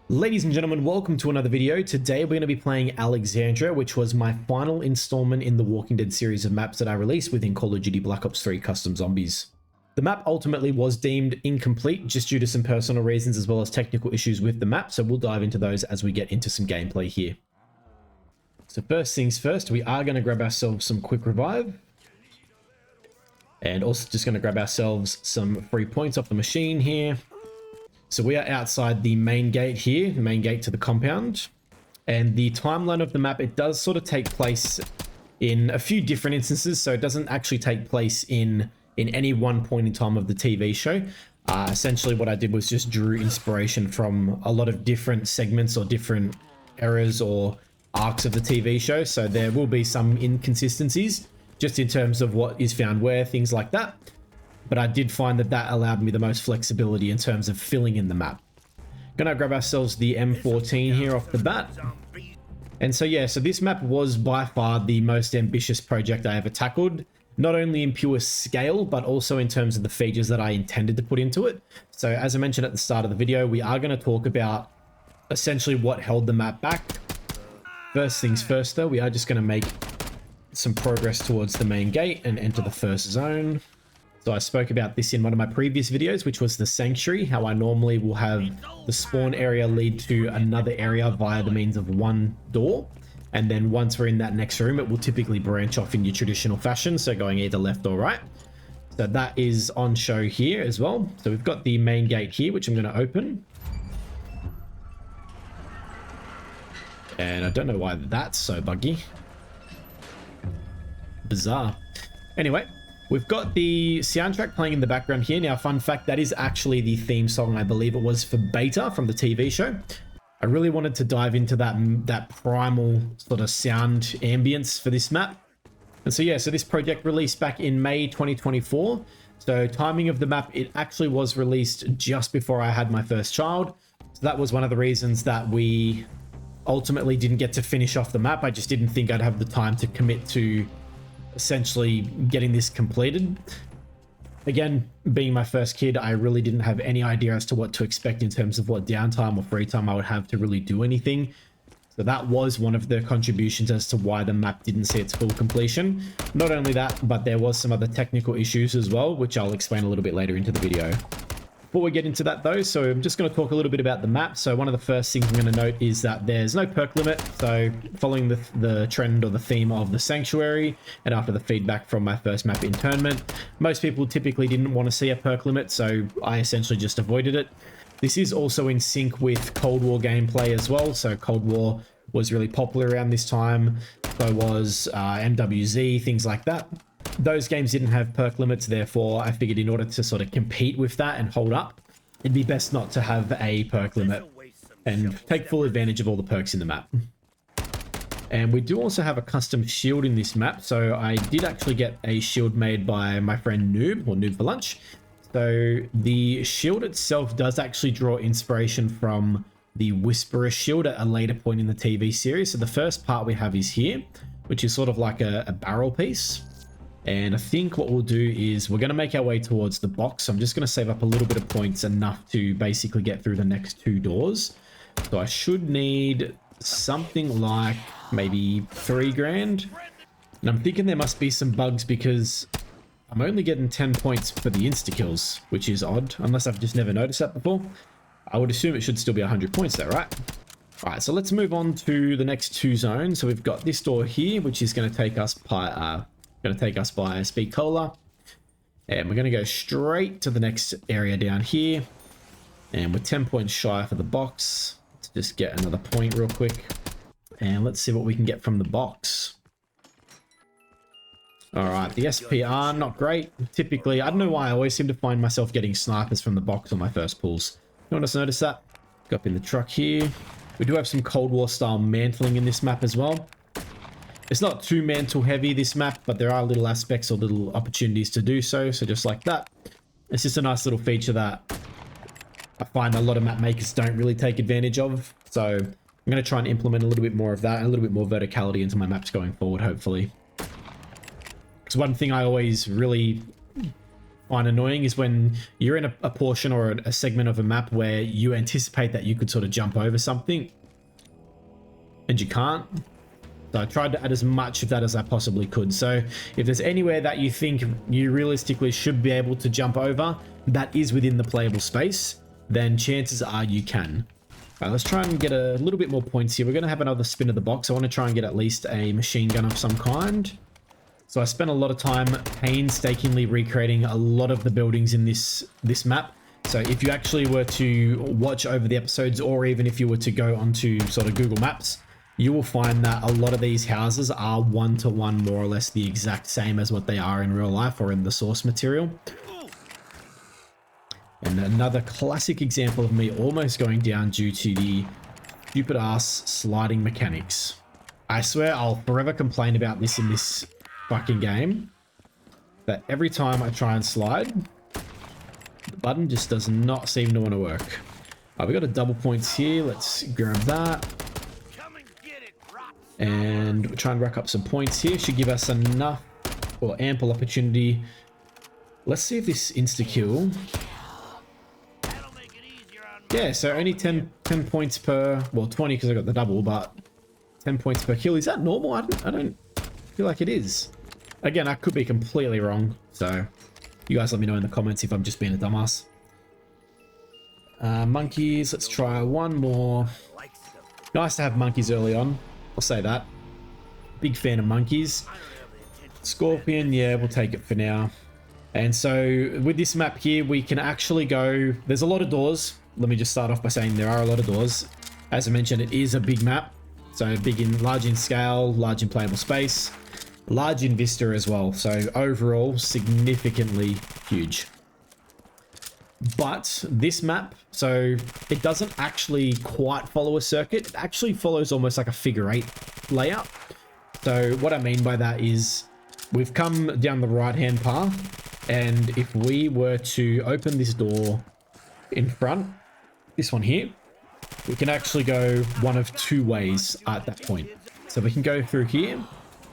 Ladies and gentlemen, welcome to another video. Today we're going to be playing Alexandria, which was my final installment in the Walking Dead series of maps that I released within Call of Duty Black Ops 3 Custom Zombies. The map ultimately was deemed incomplete just due to some personal reasons as well as technical issues with the map, so we'll dive into those as we get into some gameplay here. So first things first, we are going to grab ourselves some quick revive. And also just going to grab ourselves some free points off the machine here. So we are outside the main gate here, the main gate to the compound. And the timeline of the map, it does sort of take place in a few different instances. So it doesn't actually take place in any one point in time of the TV show. Essentially what I did was just drew inspiration from a lot of different segments or different eras or arcs of the TV show. So there will be some inconsistencies just in terms of what is found where, things like that. But I did find that that allowed me the most flexibility in terms of filling in the map. Gonna grab ourselves the M14 here off the bat. And so yeah, so this map was by far the most ambitious project I ever tackled. Not only in pure scale, but also in terms of the features that I intended to put into it. So as I mentioned at the start of the video, we are gonna talk about essentially what held the map back. First things first though, we are just gonna make some progress towards the main gate and enter the first zone. So I spoke about this in one of my previous videos, which was the sanctuary, how I normally will have the spawn area lead to another area via the means of one door. And then once we're in that next room, it will typically branch off in your traditional fashion. So going either left or right. So that is on show here as well. So we've got the main gate here, which I'm going to open. And I don't know why that's so buggy. Bizarre. Anyway. We've got the soundtrack playing in the background here. Now, fun fact, that is actually the theme song, I believe it was, for Beta from the TV show. I really wanted to dive into that primal sort of sound ambience for this map. And so, yeah, so this project released back in May 2024. So timing of the map, it actually was released just before I had my first child. So that was one of the reasons that we ultimately didn't get to finish off the map. I just didn't think I'd have the time to commit to essentially getting this completed. Again, being my first kid, I really didn't have any idea as to what to expect in terms of what downtime or free time I would have to really do anything. So that was one of the contributions as to why the map didn't see its full completion. Not only that, but there was some other technical issues as well, which I'll explain a little bit later into the video. Before we get into that though, so I'm just going to talk a little bit about the map. So one of the first things I'm going to note is that there's no perk limit. So following the trend or the theme of the sanctuary and after the feedback from my first map internment, most people typically didn't want to see a perk limit. So I essentially just avoided it. This is also in sync with Cold War gameplay as well. So Cold War was really popular around this time. So was MWZ, things like that. Those games didn't have perk limits, therefore I figured in order to sort of compete with that and hold up, it'd be best not to have a perk limit and take full advantage of all the perks in the map. And we do also have a custom shield in this map, so I did actually get a shield made by my friend Noob, or Noob for Lunch. So the shield itself does actually draw inspiration from the Whisperer shield at a later point in the TV series. So the first part we have is here, which is sort of like a barrel piece. And I think what we'll do is we're going to make our way towards the box. So I'm just going to save up a little bit of points, enough to basically get through the next two doors. So I should need something like maybe 3 grand. And I'm thinking there must be some bugs because I'm only getting 10 points for the insta-kills, which is odd, unless I've just never noticed that before. I would assume it should still be 100 points though, right? All right, so let's move on to the next two zones. So we've got this door here, which is going to take us by Speed Cola, and we're going to go straight to the next area down here, and we're 10 points shy for the box. Let's just get another point real quick, and let's see what we can get from the box. All right, the SPR, not great. Typically, I don't know why I always seem to find myself getting snipers from the box on my first pulls. You want to notice that? Go up in the truck here. We do have some Cold War style mantling in this map as well. It's not too mantle heavy, this map, but there are little aspects or little opportunities to do so. So just like that. It's just a nice little feature that I find a lot of map makers don't really take advantage of. So I'm going to try and implement a little bit more of that, and a little bit more verticality into my maps going forward, hopefully. Because one thing I always really find annoying is when you're in a portion or a segment of a map where you anticipate that you could sort of jump over something and you can't. So I tried to add as much of that as I possibly could. So if there's anywhere that you think you realistically should be able to jump over that is within the playable space, then chances are you can. All right, let's try and get a little bit more points here. We're going to have another spin of the box. I want to try and get at least a machine gun of some kind. So I spent a lot of time painstakingly recreating a lot of the buildings in this map. So if you actually were to watch over the episodes, or even if you were to go onto sort of Google Maps, you will find that a lot of these houses are one-to-one, more or less the exact same as what they are in real life or in the source material. And another classic example of me almost going down due to the stupid ass sliding mechanics. I swear I'll forever complain about this in this fucking game, that every time I try and slide, the button just does not seem to want to work. We got a double points here. Let's grab that. And we'll try and rack up some points here. Should give us enough or ample opportunity. Let's see if this insta-kill. Yeah, so only 10 points per, well, 20 because I got the double, but 10 points per kill. Is that normal? I don't feel like it is. Again, I could be completely wrong. So you guys let me know in the comments if I'm just being a dumbass. Monkeys, let's try one more. Nice to have monkeys early on. I'll say that. Big fan of monkeys. Scorpion, yeah, we'll take it for now. And so with this map here, we can actually go, there's a lot of doors. Let me just start off by saying there are a lot of doors. As I mentioned, it is a big map. So large in scale, large in playable space, large in vista as well. So overall, significantly huge. But this map, so it doesn't actually quite follow a circuit. It actually follows almost like a figure 8 layout. So what I mean by that is we've come down the right hand path, and if we were to open this door in front, this one here, we can actually go one of two ways at that point. So we can go through here.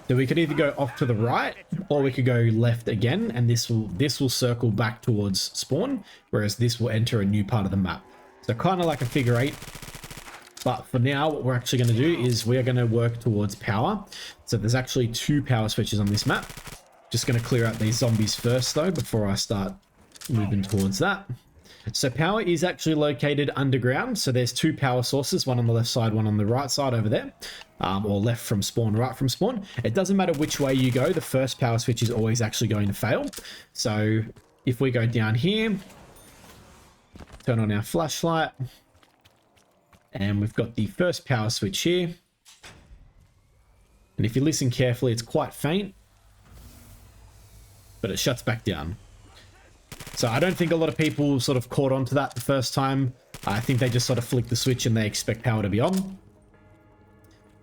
So we could either go off to the right, or we could go left again, and this will circle back towards spawn, whereas this will enter a new part of the map. So kind of like a figure 8. But for now, what we're actually going to do is we are going to work towards power. So there's actually 2 power switches on this map. Just going to clear out these zombies first though, before I start moving towards that. So power is actually located underground. So there's 2 power sources, one on the left side, one on the right side over there, or left from spawn, right from spawn. It doesn't matter which way you go. The first power switch is always actually going to fail. So if we go down here, turn on our flashlight, and we've got the first power switch here. And if you listen carefully, it's quite faint, but it shuts back down. So I don't think a lot of people sort of caught on to that the first time. I think they just sort of flick the switch and they expect power to be on.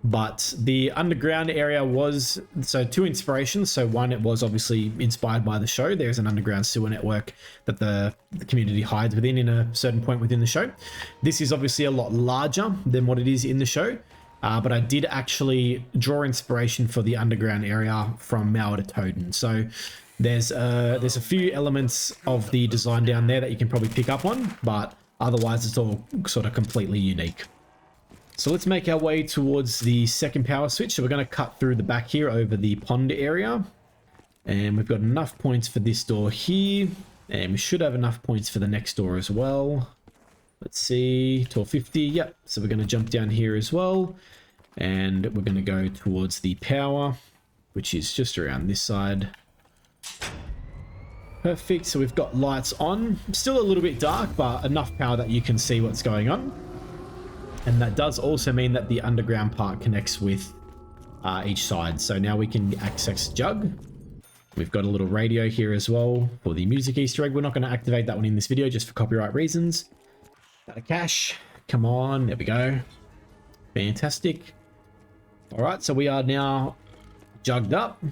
But the underground area was, so 2 inspirations. So one, it was obviously inspired by the show. There's an underground sewer network that the community hides within in a certain point within the show. This is obviously a lot larger than what it is in the show. But I did actually draw inspiration for the underground area from Mauer to Toden. So there's a few elements of the design down there that you can probably pick up on, but otherwise it's all sort of completely unique. So let's make our way towards the second power switch. So we're going to cut through the back here over the pond area. And we've got enough points for this door here. And we should have enough points for the next door as well. Let's see, 1250. Yep. So we're going to jump down here as well. And we're going to go towards the power, which is just around this side. Perfect. So we've got lights on. Still a little bit dark, but enough power that you can see what's going on. And that does also mean that the underground part connects with each side. So now we can access Jug. We've got a little radio here as well for the music Easter egg. We're not going to activate that one in this video just for copyright reasons. Out of cash. Come on. There we go. Fantastic. All right. So we are now jugged up.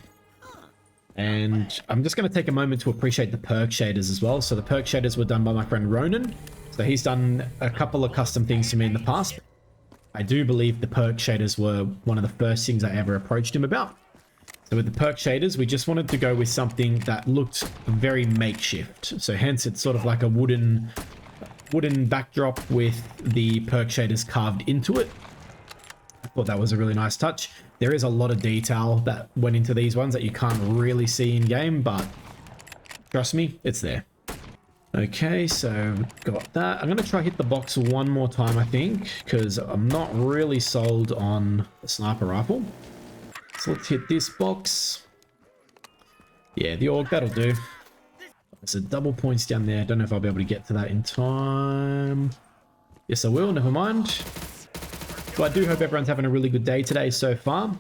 And I'm just going to take a moment to appreciate the perk shaders as well. So the perk shaders were done by my friend Ronan. So he's done a couple of custom things to me in the past. I do believe the perk shaders were one of the first things I ever approached him about. So with the perk shaders, we just wanted to go with something that looked very makeshift. So hence it's sort of like a wooden backdrop with the perk shaders carved into it. I thought that was a really nice touch. There is a lot of detail that went into these ones that you can't really see in game, but trust me, it's there. Okay, so got that. I'm going to try hit the box one more time, I think, because I'm not really sold on the sniper rifle. So let's hit this box. Yeah, the AUG, that'll do. There's a double points down there. I don't know if I'll be able to get to that in time. Yes, I will. Never mind. So I do hope everyone's having a really good day today so far.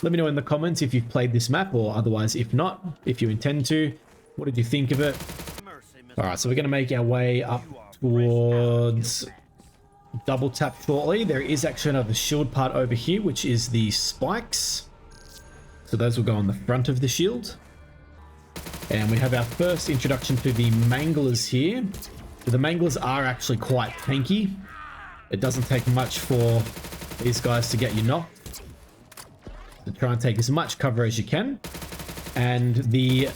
Let me know in the comments if you've played this map, or otherwise, if not, if you intend to. What did you think of it? All right, so we're going to make our way up towards double tap shortly. There is actually another shield part over here, which is the spikes. So those will go on the front of the shield. And we have our first introduction to the manglers here. So the manglers are actually quite tanky. It doesn't take much for these guys to get you knocked. So try and take as much cover as you can. And the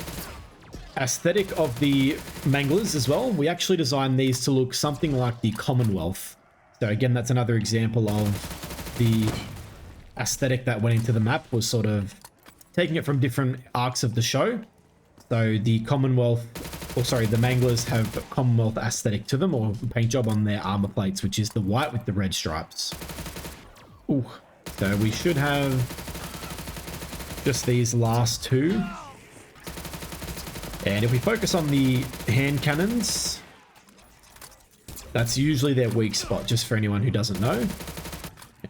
aesthetic of the manglers as well, we actually designed these to look something like the Commonwealth. So again, that's another example of the aesthetic that went into the map, was sort of taking it from different arcs of the show. So the Commonwealth, or sorry, the manglers have a Commonwealth aesthetic to them, or paint job on their armor plates, which is the white with the red stripes. Ooh, so we should have just these last two. And if we focus on the hand cannons, that's usually their weak spot, just for anyone who doesn't know.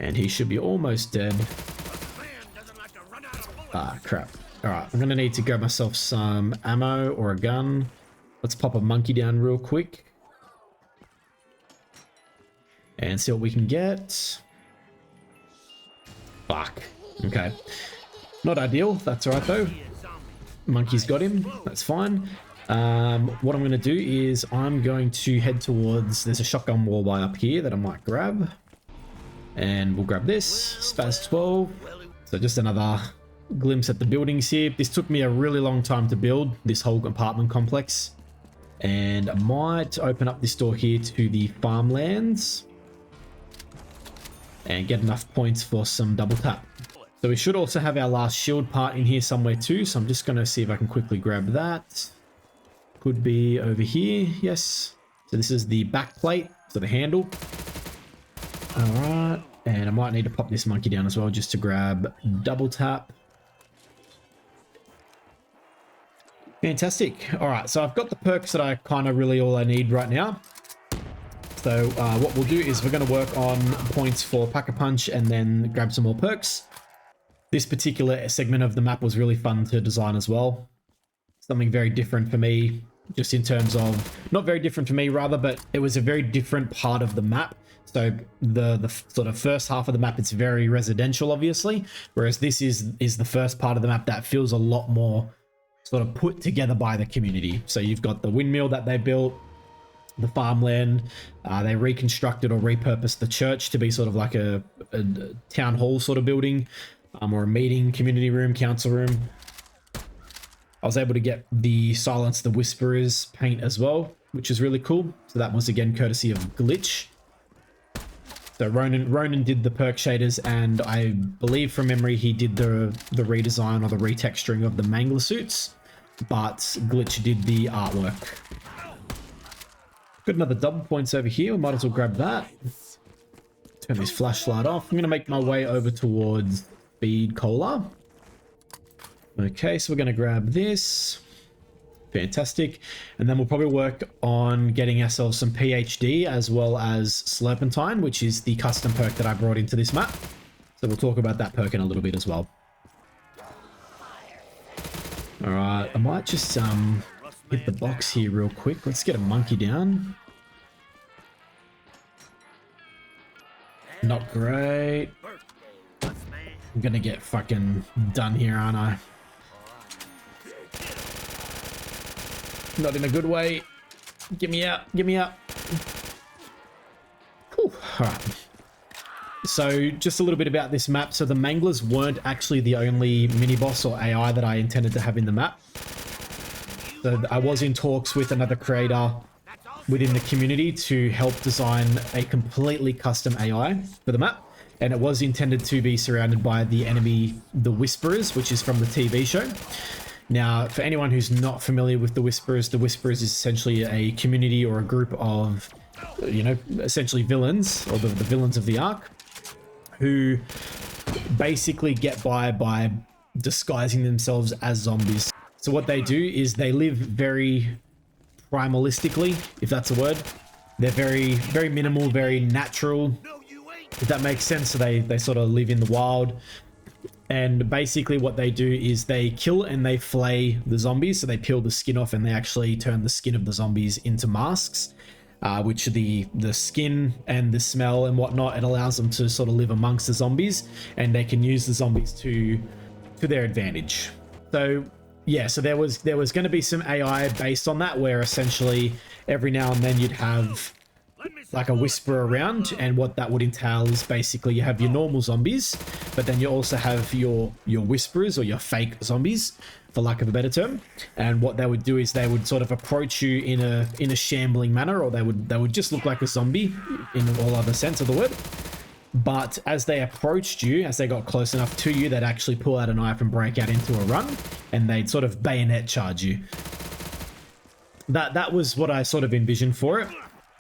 And he should be almost dead. Ah, crap. All right, I'm going to need to grab myself some ammo or a gun. Let's pop a monkey down real quick. And see what we can get. Fuck. Okay. Not ideal. That's all right, though. Monkey's got him. That's fine. What I'm going to do is I'm going to head towards... There's a shotgun wall by up here that I might grab. And we'll grab this. Spaz 12. So just another glimpse at the buildings here. This took me a really long time to build, this whole apartment complex. And I might open up this door here to the farmlands. And get enough points for some double tap. So we should also have our last shield part in here somewhere too. So I'm just going to see if I can quickly grab that. Could be over here. Yes. So this is the back plate. So the handle. All right. And I might need to pop this monkey down as well just to grab double tap. Fantastic. All right. So I've got the perks that I kind of really all I need right now. So what we'll do is we're going to work on points for Pack-a-Punch and then grab some more perks. This particular segment of the map was really fun to design as well. Something very different for me, just in terms of, not very different for me rather, but it was a very different part of the map. So the sort of first half of the map, it's very residential, obviously, whereas this is the first part of the map that feels a lot more sort of put together by the community. So you've got the windmill that they built, the farmland, they reconstructed or repurposed the church to be sort of like a town hall sort of building. Or a meeting, community room, council room. I was able to get the Silence the Whisperers paint as well, which is really cool. So that was again courtesy of Glitch. So Ronan did the perk shaders, and I believe from memory he did the redesign or the retexturing of the Mangler suits, but Glitch did the artwork. Got another double points over here. We might as well grab that. Turn this flashlight off. I'm going to make my way over towards Speed Cola. Okay, so we're going to grab this. Fantastic. And then we'll probably work on getting ourselves some PhD as well as Slurpentine, which is the custom perk that I brought into this map. So we'll talk about that perk in a little bit as well. All right, I might just hit the box here real quick. Let's get a monkey down. Not great. I'm gonna get fucking done here, aren't I? Not in a good way. Get me out. Get me out. Whew. All right. So just a little bit about this map. So the Manglers weren't actually the only mini-boss or AI that I intended to have in the map. So I was in talks with another creator within the community to help design a completely custom AI for the map. And it was intended to be surrounded by the enemy, the Whisperers, which is from the TV show. Now, for anyone who's not familiar with the Whisperers is essentially a community or a group of, you know, essentially villains, or the villains of the Ark, who basically get by disguising themselves as zombies. So what they do is they live very primalistically, if that's a word. They're very, very minimal, very natural, if that makes sense. So they sort of live in the wild. And basically what they do is they kill and they flay the zombies. So they peel the skin off and they actually turn the skin of the zombies into masks, which the skin and the smell and whatnot, it allows them to sort of live amongst the zombies, and they can use the zombies to their advantage. So yeah, so there was going to be some AI based on that, where essentially every now and then you'd have like a whisper around, and what that would entail is basically you have your normal zombies, but then you also have your whisperers, or your fake zombies, for lack of a better term. And what they would do is they would sort of approach you in a shambling manner, or they would just look like a zombie in all other sense of the word. But as they approached you, as they got close enough to you, they'd actually pull out a knife and break out into a run, and they'd sort of bayonet charge you. That was what I sort of envisioned for it.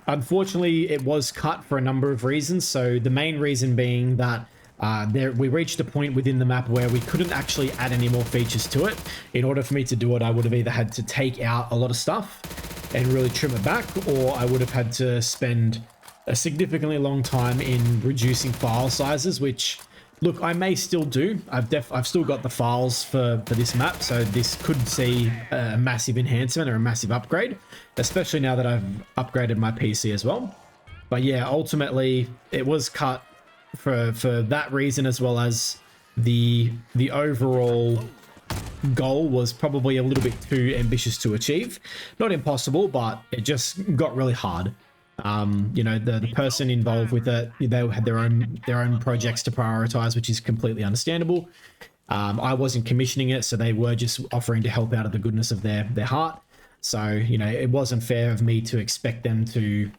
Unfortunately, it was cut for a number of reasons. So the main reason being that we reached a point within the map where we couldn't actually add any more features to it. In order for me to do it, I would have either had to take out a lot of stuff and really trim it back, or I would have had to spend a significantly long time in reducing file sizes, which, look, I may still do. I've still got the files for this map, so this could see a massive enhancement or a massive upgrade, especially now that I've upgraded my PC as well. But yeah, ultimately it was cut for that reason, as well as the overall goal was probably a little bit too ambitious to achieve. Not impossible, but it just got really hard. You know, the person involved with it, they had their own projects to prioritize, which is completely understandable. I wasn't commissioning it, so they were just offering to help out of the goodness of their heart. So, you know, it wasn't fair of me to expect them to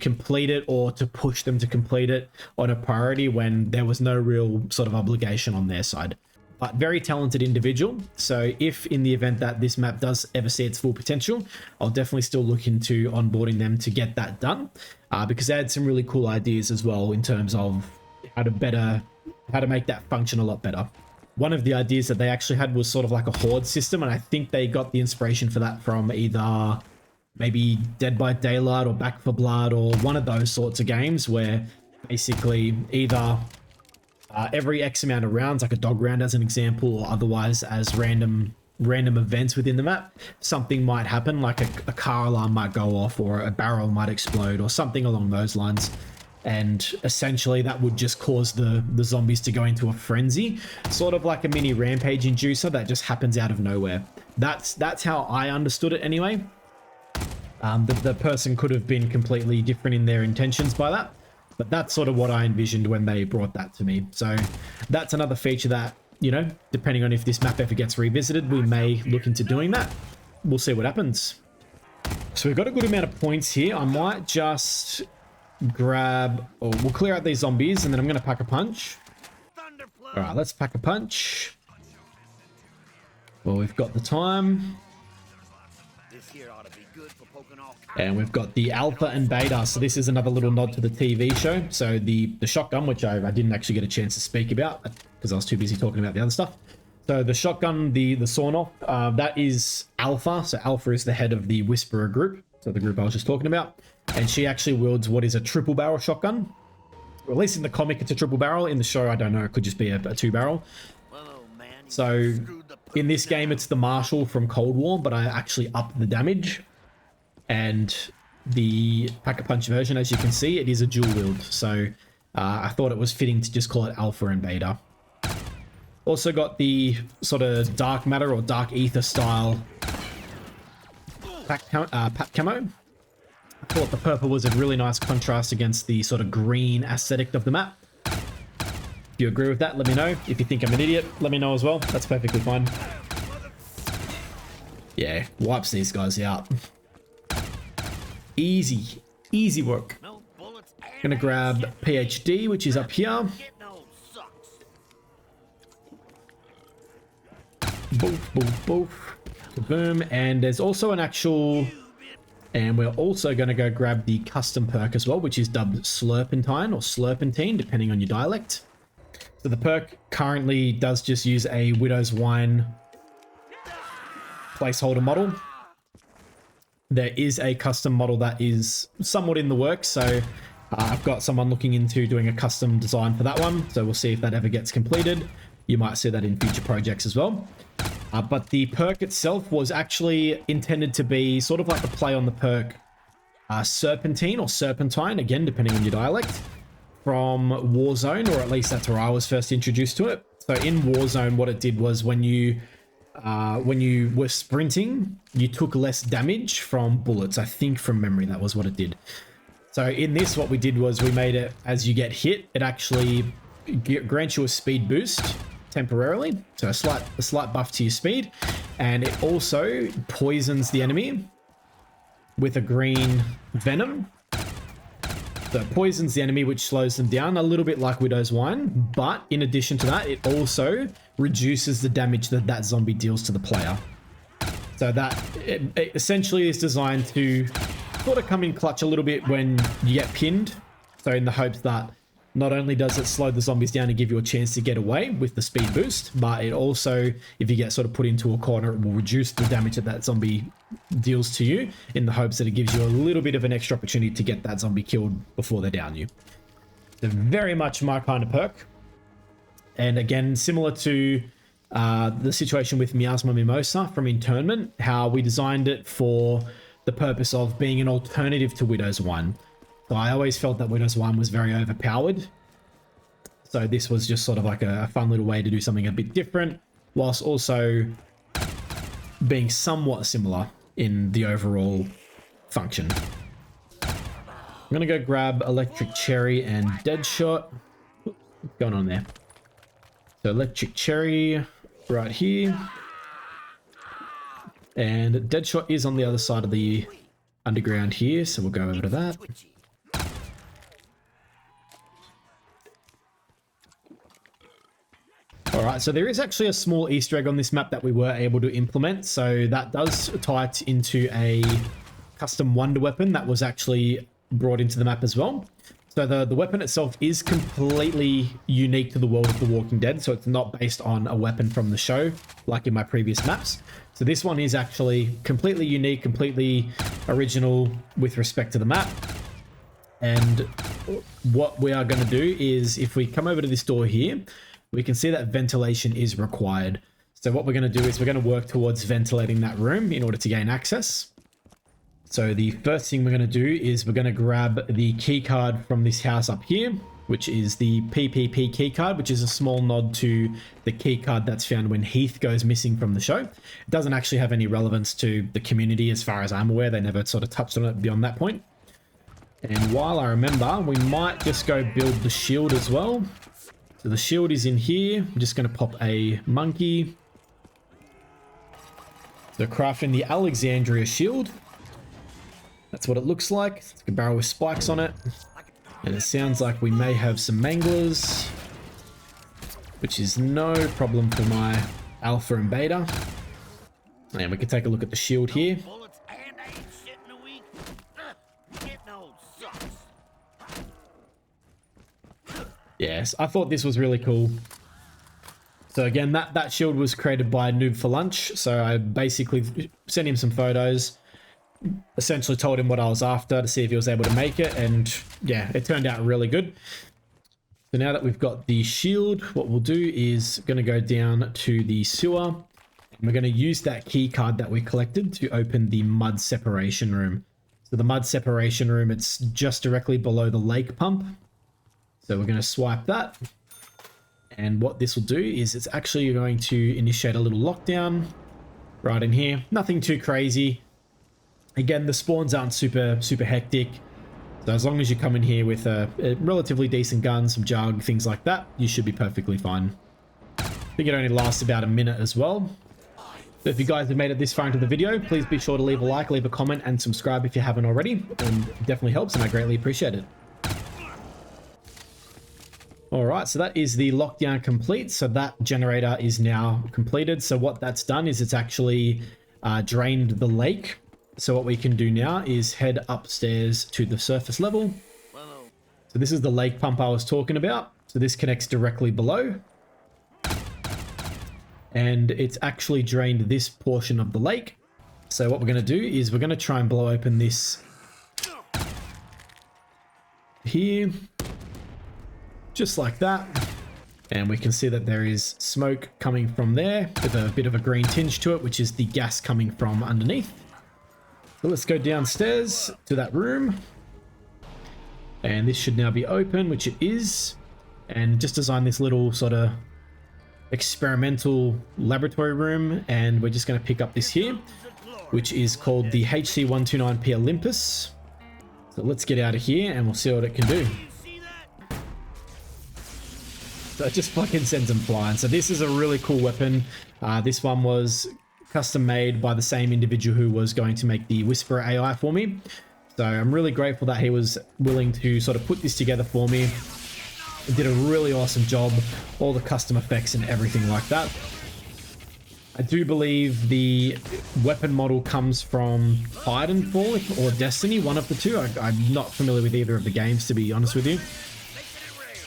complete it, or to push them to complete it on a priority when there was no real sort of obligation on their side. But very talented individual. So if in the event that this map does ever see its full potential, I'll definitely still look into onboarding them to get that done, because they had some really cool ideas as well in terms of how to make that function a lot better. One of the ideas that they actually had was sort of like a horde system, and I think they got the inspiration for that from either maybe Dead by Daylight or Back 4 Blood, or one of those sorts of games, where basically either every X amount of rounds, like a dog round as an example, or otherwise as random events within the map, something might happen, like a car alarm might go off, or a barrel might explode, or something along those lines. And essentially that would just cause the zombies to go into a frenzy, sort of like a mini rampage inducer that just happens out of nowhere. That's how I understood it anyway. The person could have been completely different in their intentions by that, but that's sort of what I envisioned when they brought that to me. So that's another feature that, you know, depending on if this map ever gets revisited, we may look into doing that. We'll see what happens. So we've got a good amount of points here. I might just grab, or we'll clear out these zombies, and then I'm going to pack a punch. All right, let's pack a punch. Well, we've got the time. And we've got the alpha and beta. So this is another little nod to the TV show. So the shotgun, which I didn't actually get a chance to speak about because I was too busy talking about the other stuff. So the shotgun, the sawn-off, that is Alpha. So Alpha is the head of the Whisperer group. So the group I was just talking about. And she actually wields what is a triple barrel shotgun. Or at least in the comic, it's a triple barrel. In the show, I don't know. It could just be a two barrel. So in this game, it's the Marshal from Cold War, but I actually upped the damage. And the Pack-a-Punch version, as you can see, it is a dual wield. So I thought it was fitting to just call it Alpha and Beta. Also got the sort of dark matter or dark ether style pack camo. I thought the purple was a really nice contrast against the sort of green aesthetic of the map. you agree with that, let me know. If you think I'm an idiot, let me know as well. That's perfectly fine. Yeah, wipes these guys out. Easy. Easy work. Gonna grab PhD, which is up here. Boof, boof, boof. Boom. And there's also an actual... And we're also going to go grab the custom perk as well, which is dubbed Slurpentine or Slurpentine, depending on your dialect. So the perk currently does just use a Widow's Wine placeholder model. There is a custom model that is somewhat in the works, so I've got someone looking into doing a custom design for that one, so we'll see if that ever gets completed. You might see that in future projects as well. But the perk itself was actually intended to be sort of like a play on the perk Serpentine or Serpentine, again, depending on your dialect, from Warzone, or at least that's where I was first introduced to it. So in Warzone, what it did was when you were sprinting, you took less damage from bullets. I think from memory, that was what it did. So in this, what we did was we made it as you get hit, it actually grants you a speed boost temporarily, so a slight buff to your speed, and it also poisons the enemy with a green venom. So it poisons the enemy, which slows them down a little bit like Widow's Wine, but in addition to that, it also reduces the damage that that zombie deals to the player. So that it essentially is designed to sort of come in clutch a little bit when you get pinned, so in the hopes that not only does it slow the zombies down and give you a chance to get away with the speed boost, but it also, if you get sort of put into a corner, it will reduce the damage that that zombie deals to you, in the hopes that it gives you a little bit of an extra opportunity to get that zombie killed before they down you. So very much my kind of perk. And again, similar to the situation with Miasma Mimosa from Internment, how we designed it for the purpose of being an alternative to Widow's Wine. So I always felt that Widow's Wine was very overpowered. So this was just sort of like a fun little way to do something a bit different, whilst also being somewhat similar in the overall function. I'm going to go grab Electric Cherry and Deadshot. What's going on there? So Electric Cherry right here. And Deadshot is on the other side of the underground here, so we'll go over to that. Alright, so there is actually a small Easter egg on this map that we were able to implement. So that does tie it into a custom wonder weapon that was actually brought into the map as well. So the weapon itself is completely unique to the world of The Walking Dead. So it's not based on a weapon from the show, like in my previous maps. So this one is actually completely unique, completely original with respect to the map. And what we are going to do is, if we come over to this door here, we can see that ventilation is required. So what we're going to do is we're going to work towards ventilating that room in order to gain access. So the first thing we're going to do is we're going to grab the key card from this house up here, which is the PPP key card, which is a small nod to the key card that's found when Heath goes missing from the show. It doesn't actually have any relevance to the community as far as I'm aware. They never sort of touched on it beyond that point. And while I remember, we might just go build the shield as well. So the shield is in here. I'm just going to pop a monkey. So crafting the Alexandria shield. That's what it looks like. It's like a barrel with spikes on it. And it sounds like we may have some manglers, which is no problem for my alpha and beta. And we can take a look at the shield here. Yes, I thought this was really cool. So again, that shield was created by Noob for Lunch. So I basically sent him some photos, essentially told him what I was after to see if he was able to make it. And yeah, it turned out really good. So now that we've got the shield, what we'll do is going to go down to the sewer. And we're going to use that key card that we collected to open the mud separation room. So the mud separation room, it's just directly below the lake pump. So we're going to swipe that. And what this will do is it's actually going to initiate a little lockdown right in here. Nothing too crazy. Again, the spawns aren't super hectic. So as long as you come in here with a relatively decent gun, some jug, things like that, you should be perfectly fine. I think it only lasts about a minute as well. So if you guys have made it this far into the video, please be sure to leave a like, leave a comment, and subscribe if you haven't already. And it definitely helps, and I greatly appreciate it. All right, so that is the lockdown complete. So that generator is now completed. So what that's done is it's actually drained the lake. So what we can do now is head upstairs to the surface level. So this is the lake pump I was talking about. So this connects directly below. And it's actually drained this portion of the lake. So what we're going to do is we're going to try and blow open this here, just like that. And we can see that there is smoke coming from there with a bit of a green tinge to it, which is the gas coming from underneath. So let's go downstairs to that room. And this should now be open, which it is. And just design this little sort of experimental laboratory room, and we're just going to pick up this here, which is called the HC129P Olympus. So let's get out of here and we'll see what it can do. So it just fucking sends them flying. So this is a really cool weapon. This one was custom made by the same individual who was going to make the Whisperer AI for me. So I'm really grateful that he was willing to sort of put this together for me. It did a really awesome job, all the custom effects and everything like that. I do believe the weapon model comes from Titanfall or Destiny, one of the two. I'm not familiar with either of the games, to be honest with you.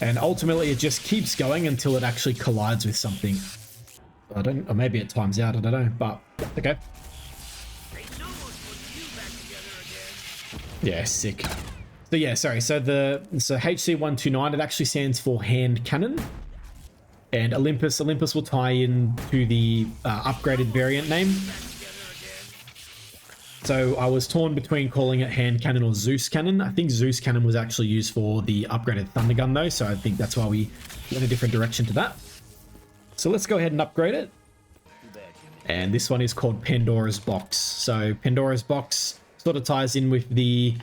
And ultimately it just keeps going until it actually collides with something. Or maybe it times out, I don't know, but okay. Yeah, sick. So yeah, sorry. So HC129, it actually stands for hand cannon, and Olympus will tie in to the upgraded variant name. So I was torn between calling it hand cannon or Zeus cannon. I think Zeus cannon was actually used for the upgraded thunder gun though, so I think that's why we went a different direction to that. So let's go ahead and upgrade it. And this one is called Pandora's Box. So Pandora's Box sort of ties in with the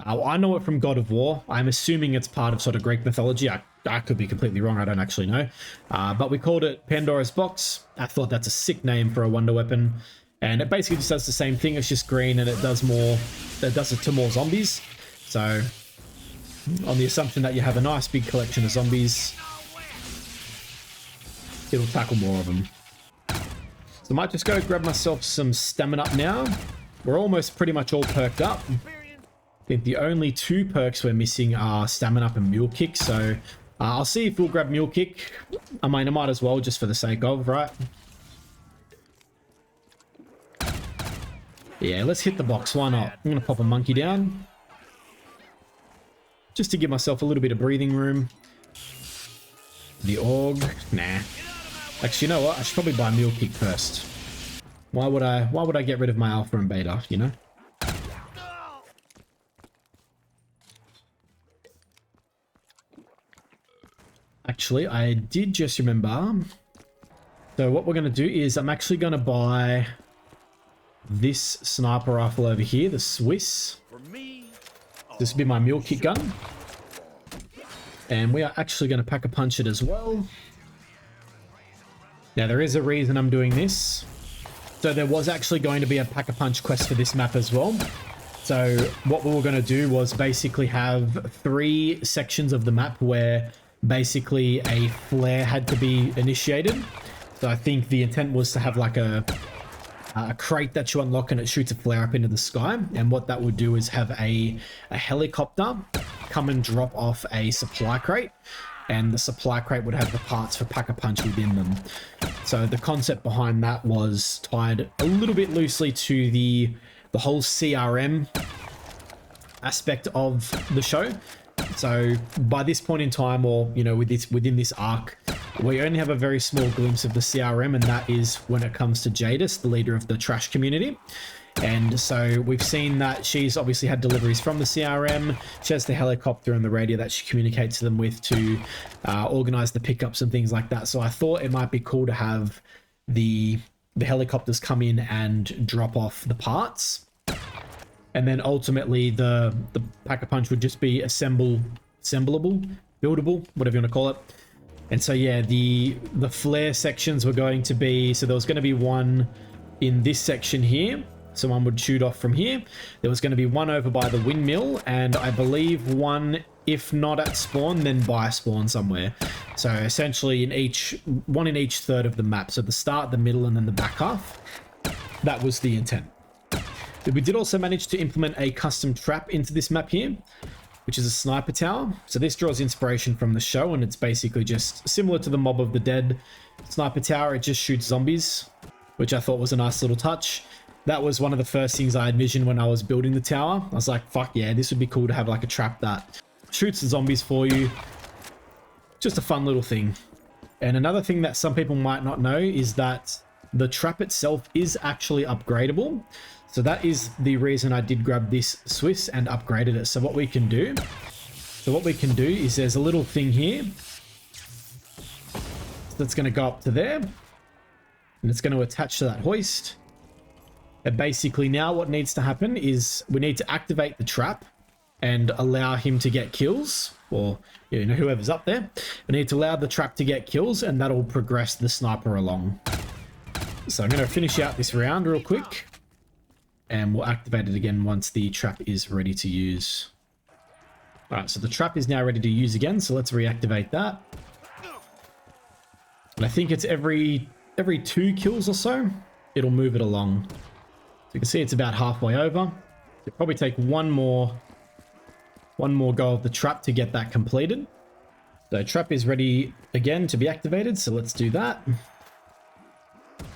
I know it from God of War. I'm assuming it's part of sort of Greek mythology. I could be completely wrong. I don't actually know. But we called it Pandora's Box. I thought that's a sick name for a wonder weapon. And it basically just does the same thing. It's just green and it does it to more zombies. So on the assumption that you have a nice big collection of zombies, it'll tackle more of them. So I might just go grab myself some stamina up now. We're almost pretty much all perked up. I think the only two perks we're missing are Stamina Up and Mule Kick, so I'll see if we'll grab Mule Kick. I mean, I might as well, just for the sake of, right? Yeah, let's hit the box, why not? I'm gonna pop a monkey down, just to give myself a little bit of breathing room. The AUG, nah. Actually, you know what? I should probably buy Mule Kick first. Why would I get rid of my Alpha and Beta, you know? Actually, I did just remember. So what we're going to do is I'm actually going to buy this sniper rifle over here, the Swiss. This will be my Mule Kick gun. And we are actually going to pack a punch it as well. Now, there is a reason I'm doing this. So there was actually going to be a pack-a-punch quest for this map as well. So what we were going to do was basically have 3 sections of the map where basically a flare had to be initiated. So I think the intent was to have like a crate that you unlock and it shoots a flare up into the sky. And what that would do is have a helicopter come and drop off a supply crate. And the supply crate would have the parts for Pack-a-Punch within them. So the concept behind that was tied a little bit loosely to the whole CRM aspect of the show. So by this point in time, or you know, within this arc, we only have a very small glimpse of the CRM, and that is when it comes to Jadis, the leader of the trash community. And so we've seen that she's obviously had deliveries from the CRM. She has the helicopter and the radio that she communicates to them with to organize the pickups and things like that. So I thought it might be cool to have the helicopters come in and drop off the parts. And then ultimately the Pack-a-Punch would just be assemblable, buildable, whatever you want to call it. And so yeah, the flare sections were going to be, so there was going to be one in this section here. Someone would shoot off from here. There was going to be one over by the windmill, and I believe one, if not at spawn, then by spawn somewhere. So essentially one in each third of the map. So the start, the middle, and then the back half. That was the intent. We did also manage to implement a custom trap into this map here, which is a sniper tower. So this draws inspiration from the show, and it's basically just similar to the Mob of the Dead sniper tower. It just shoots zombies, which I thought was a nice little touch. That was one of the first things I envisioned when I was building the tower. I was like, fuck yeah, this would be cool to have like a trap that shoots the zombies for you. Just a fun little thing. And another thing that some people might not know is that the trap itself is actually upgradable. So that is the reason I did grab this Swiss and upgraded it. So what we can do is there's a little thing here that's going to go up to there, and it's going to attach to that hoist. And basically now what needs to happen is we need to activate the trap and allow him to get kills, or you know, whoever's up there. We need to allow the trap to get kills, and that'll progress the sniper along. So I'm going to finish out this round real quick, and we'll activate it again once the trap is ready to use. All right, so the trap is now ready to use again, so let's reactivate that. And I think it's every 2 kills or so, it'll move it along. So you can see it's about halfway over. It'll probably take one more go of the trap to get that completed. The trap is ready again to be activated, so let's do that.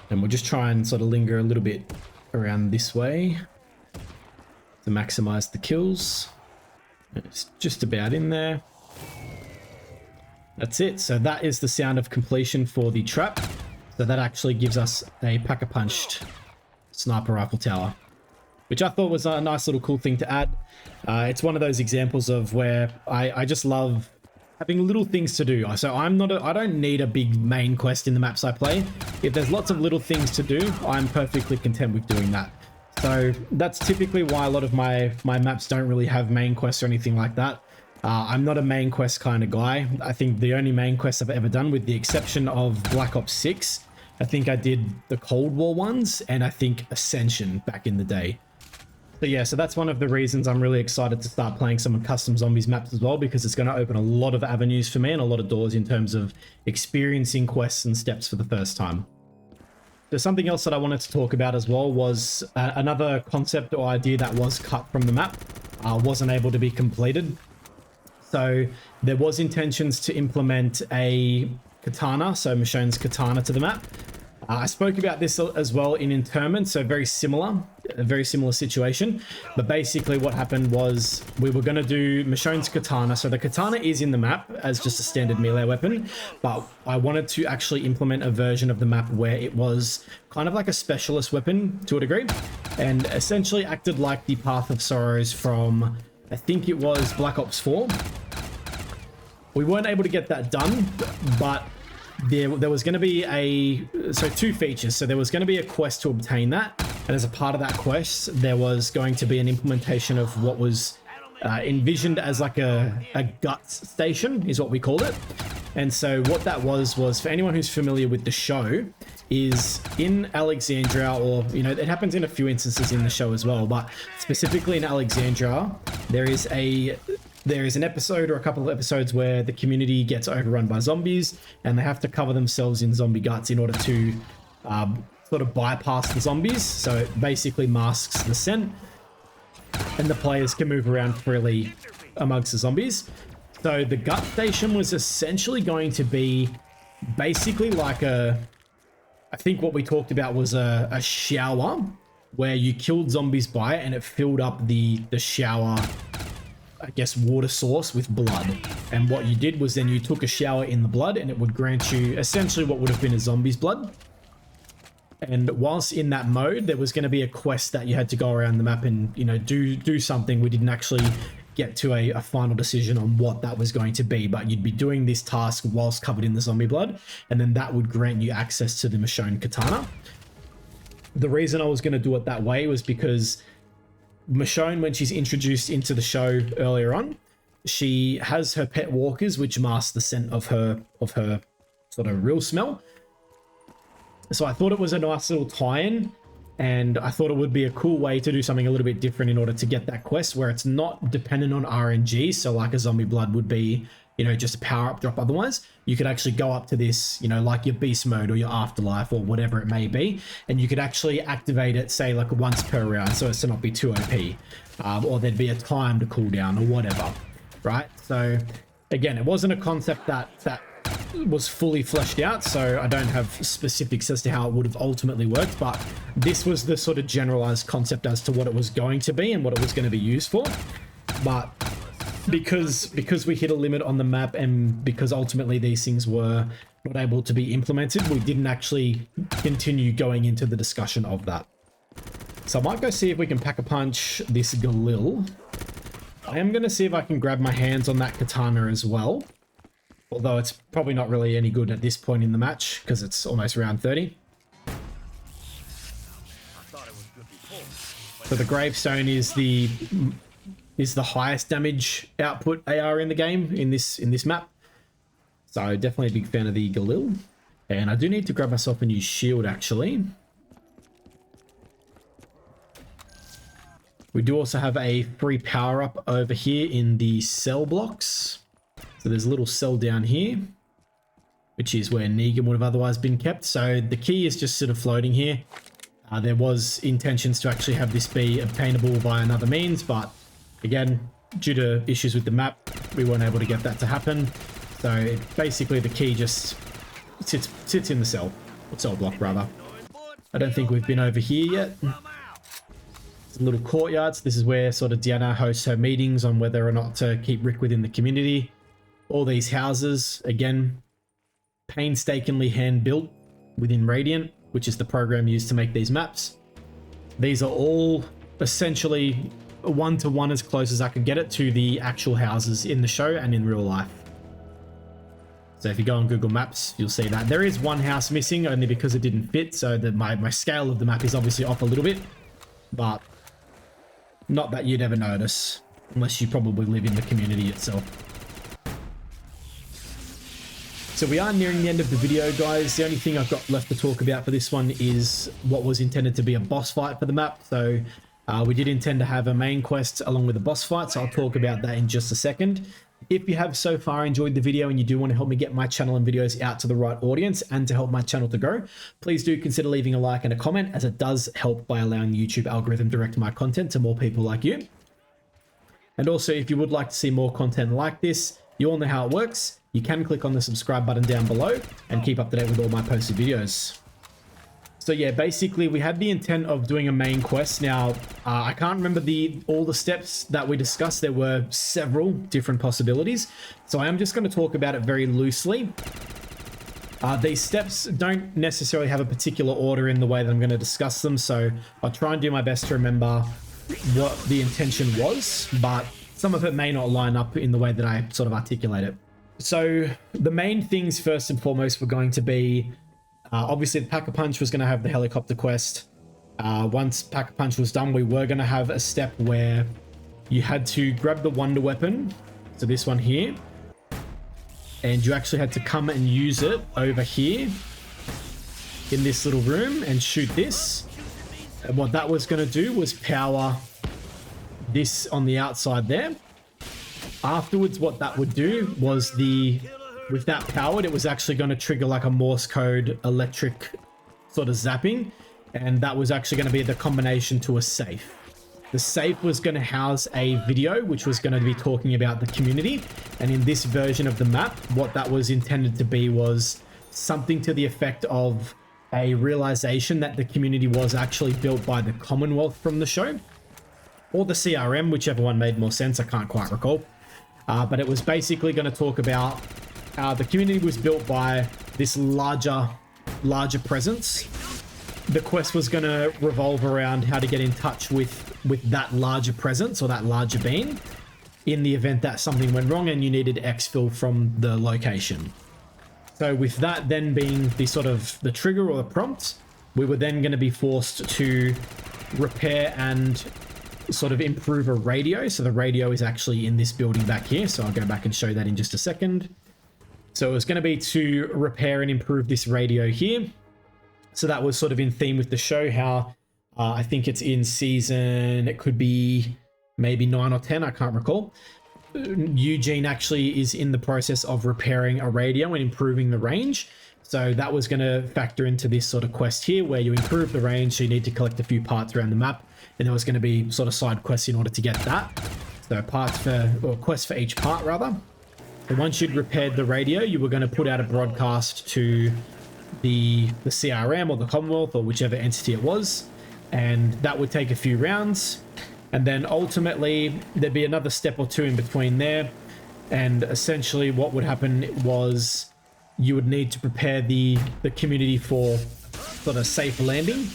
And we'll just try and sort of linger a little bit around this way to maximize the kills. It's just about in there. That's it. So that is the sound of completion for the trap. So that actually gives us a Pack-a-Punched sniper rifle tower, which I thought was a nice little cool thing to add. It's one of those examples of where I just love having little things to do. So I don't need a big main quest in the maps I play. If there's lots of little things to do, I'm perfectly content with doing that. So that's typically why a lot of my maps don't really have main quests or anything like that. I'm not a main quest kind of guy. I think the only main quests I've ever done, with the exception of Black Ops 6, I think I did the Cold War ones, and I think Ascension back in the day. So yeah, so that's one of the reasons I'm really excited to start playing some custom zombies maps as well, because it's going to open a lot of avenues for me and a lot of doors in terms of experiencing quests and steps for the first time. So something else that I wanted to talk about as well was another concept or idea that was cut from the map, wasn't able to be completed. So there was intentions to implement a katana, so Michonne's katana, to the map. I spoke about this as well in Interment, so a very similar situation. But basically what happened was we were going to do Michonne's katana. So the katana is in the map as just a standard melee weapon, but I wanted to actually implement a version of the map where it was kind of like a specialist weapon to a degree, and essentially acted like the Path of Sorrows from, I think it was Black Ops 4. We weren't able to get that done, but there was going to be two features. So there was going to be a quest to obtain that, and as a part of that quest there was going to be an implementation of what was envisioned as like a guts station, is what we called it. And so what that was for anyone who's familiar with the show, is in Alexandria, or you know, it happens in a few instances in the show as well, but specifically in Alexandria there is an episode or a couple of episodes where the community gets overrun by zombies, and they have to cover themselves in zombie guts in order to sort of bypass the zombies. So it basically masks the scent, and the players can move around freely amongst the zombies. So the gut station was essentially going to be basically like I think what we talked about was a shower where you killed zombies by it, and it filled up the shower, I guess, water source with blood. And what you did was then you took a shower in the blood, and it would grant you essentially what would have been a zombie's blood. And whilst in that mode, there was going to be a quest that you had to go around the map and, you know, do something. We didn't actually get to a final decision on what that was going to be, but you'd be doing this task whilst covered in the zombie blood, and then that would grant you access to the Michonne katana. The reason I was going to do it that way was because Michonne, when she's introduced into the show earlier on, she has her pet walkers, which mask the scent of her sort of real smell. So I thought it was a nice little tie-in, and I thought it would be a cool way to do something a little bit different in order to get that quest where it's not dependent on RNG. So like a zombie blood would be, you know, just a power-up drop. Otherwise, you could actually go up to this, you know, like your beast mode or your afterlife or whatever it may be, and you could actually activate it, say, like once per round, so as to not be too OP, or there'd be a timed cooldown or whatever, right? So again, it wasn't a concept that was fully fleshed out, so I don't have specifics as to how it would have ultimately worked, but this was the sort of generalized concept as to what it was going to be and what it was going to be used for. But because we hit a limit on the map, and because ultimately these things were not able to be implemented, we didn't actually continue going into the discussion of that. So I might go see if we can pack a punch this Galil. I am going to see if I can grab my hands on that katana as well, although it's probably not really any good at this point in the match because it's almost round 30. So the gravestone is the highest damage output AR in the game in this map. So definitely a big fan of the Galil. And I do need to grab myself a new shield actually. We do also have a free power up over here in the cell blocks. So there's a little cell down here, which is where Negan would have otherwise been kept. So the key is just sort of floating here. There was intentions to actually have this be obtainable by another means, but again, due to issues with the map, we weren't able to get that to happen. So basically the key just sits in the cell block rather. I don't think we've been over here yet. Some little courtyards. This is where sort of Deanna hosts her meetings on whether or not to keep Rick within the community. All these houses, again, painstakingly hand-built within Radiant, which is the program used to make these maps. These are all essentially one-to-one as close as I could get it to the actual houses in the show and in real life. So if you go on Google Maps, you'll see that. There is one house missing only because it didn't fit, so my scale of the map is obviously off a little bit, but not that you'd ever notice, unless you probably live in the community itself. So we are nearing the end of the video, guys. The only thing I've got left to talk about for this one is what was intended to be a boss fight for the map. So we did intend to have a main quest along with a boss fight, so I'll talk about that in just a second. If you have so far enjoyed the video and you do want to help me get my channel and videos out to the right audience and to help my channel to grow, please do consider leaving a like and a comment, as it does help by allowing the YouTube algorithm to direct my content to more people like you. And also, if you would like to see more content like this, you all know how it works. You can click on the subscribe button down below and keep up to date with all my posted videos. So yeah, basically we had the intent of doing a main quest. Now, I can't remember all the steps that we discussed. There were several different possibilities. So I am just going to talk about it very loosely. These steps don't necessarily have a particular order in the way that I'm going to discuss them. So I'll try and do my best to remember what the intention was, but some of it may not line up in the way that I sort of articulate it. So the main things first and foremost were going to be, obviously the Pack-a-Punch was going to have the helicopter quest. Once Pack-a-Punch was done, we were going to have a step where you had to grab the wonder weapon, so this one here, and you actually had to come and use it over here in this little room and shoot this. And what that was going to do was power this on the outside there. Afterwards, what that would do was with that powered, it was actually going to trigger like a Morse code electric sort of zapping, and that was actually going to be the combination to a safe. The safe was going to house a video which was going to be talking about the community, and in this version of the map, what that was intended to be was something to the effect of a realization that the community was actually built by the Commonwealth from the show, or the CRM, whichever one made more sense. I can't quite recall. But it was basically going to talk about how the community was built by this larger presence. The quest was going to revolve around how to get in touch with that larger presence or that larger being in the event that something went wrong and you needed exfil from the location. So with that then being the sort of the trigger or the prompt, we were then going to be forced to repair and sort of improve a radio. So the radio is actually in this building back here. So I'll go back and show that in just a second. So it was going to be to repair and improve this radio here. So that was sort of in theme with the show, how I think it's in season, it could be maybe 9 or 10, I can't recall. Eugene actually is in the process of repairing a radio and improving the range. So that was going to factor into this sort of quest here, where you improve the range, so you need to collect a few parts around the map, and there was going to be sort of side quests in order to get that. So parts for, or quests for each part rather. So once you'd repaired the radio, you were going to put out a broadcast to the CRM or the Commonwealth or whichever entity it was, and that would take a few rounds. And then ultimately there'd be another step or two in between there, and essentially what would happen was you would need to prepare the community for sort of safe landing,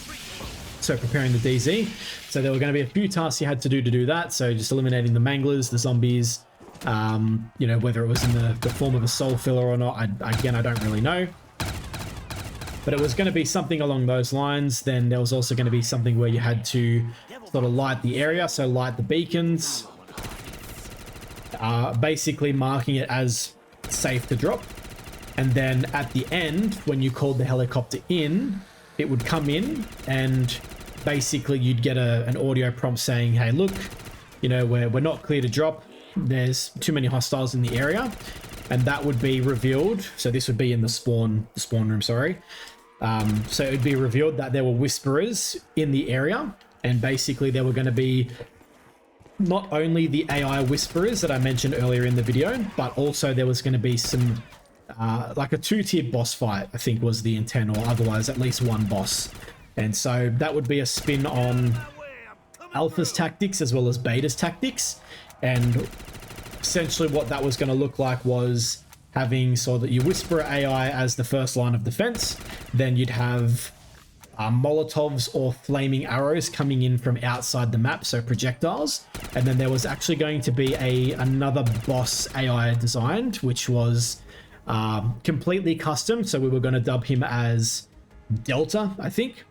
so preparing the DZ. So there were going to be a few tasks you had to do that, so just eliminating the manglers, the zombies, you know, whether it was in the form of a soul filler or not, again, I don't really know. But it was going to be something along those lines. Then there was also going to be something where you had to sort of light the area, so light the beacons, basically marking it as safe to drop. And then at the end, when you called the helicopter in, it would come in and basically you'd get an audio prompt saying, hey, look, you know, we're not clear to drop. There's too many hostiles in the area. And that would be revealed. So this would be in the spawn room, sorry. So it would be revealed that there were whisperers in the area. And basically there were going to be not only the AI whisperers that I mentioned earlier in the video, but also there was going to be some like a 2-tier boss fight, I think was the intent, or otherwise at least one boss. And so that would be a spin on Alpha's tactics as well as Beta's tactics. And essentially what that was going to look like was having so that you whisper AI as the first line of defense, then you'd have Molotovs or flaming arrows coming in from outside the map, so projectiles. And then there was actually going to be another boss AI designed, which was completely custom, so we were going to dub him as Delta, I think.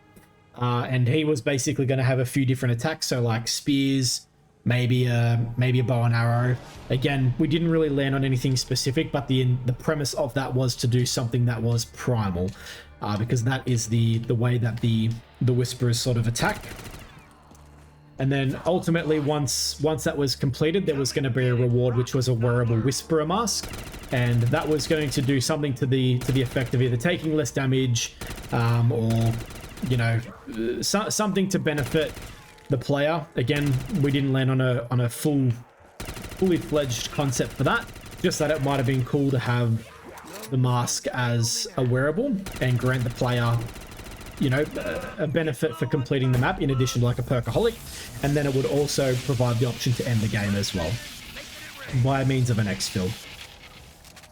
And he was basically going to have a few different attacks, so like spears, maybe a bow and arrow. Again, we didn't really land on anything specific, but the premise of that was to do something that was primal, because that is the way that the whisperers sort of attack. And then ultimately, once that was completed, there was going to be a reward, which was a wearable whisperer mask, and that was going to do something to the effect of either taking less damage, or you know, something to benefit the player. Again, we didn't land on a fully fledged concept for that, just that it might have been cool to have the mask as a wearable and grant the player, you know, a benefit for completing the map in addition to like a perkaholic. And then it would also provide the option to end the game as well by means of an exfil.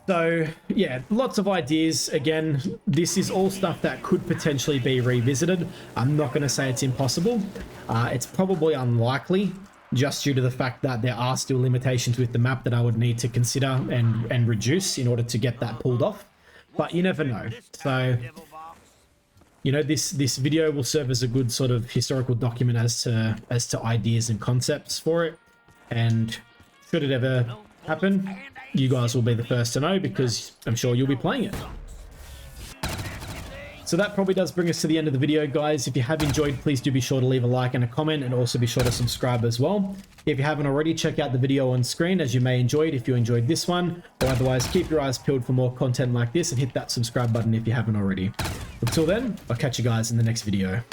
So yeah, lots of ideas. Again, this is all stuff that could potentially be revisited. I'm not going to say it's impossible. It's probably unlikely, just due to the fact that there are still limitations with the map that I would need to consider and reduce in order to get that pulled off. But you never know. So, you know, this video will serve as a good sort of historical document as to ideas and concepts for it. And should it ever happen, you guys will be the first to know, because I'm sure you'll be playing it. So that probably does bring us to the end of the video, guys. If you have enjoyed, please do be sure to leave a like and a comment, and also be sure to subscribe as well. If you haven't already, check out the video on screen, as you may enjoy it if you enjoyed this one, or otherwise keep your eyes peeled for more content like this, and hit that subscribe button if you haven't already. Until then, I'll catch you guys in the next video.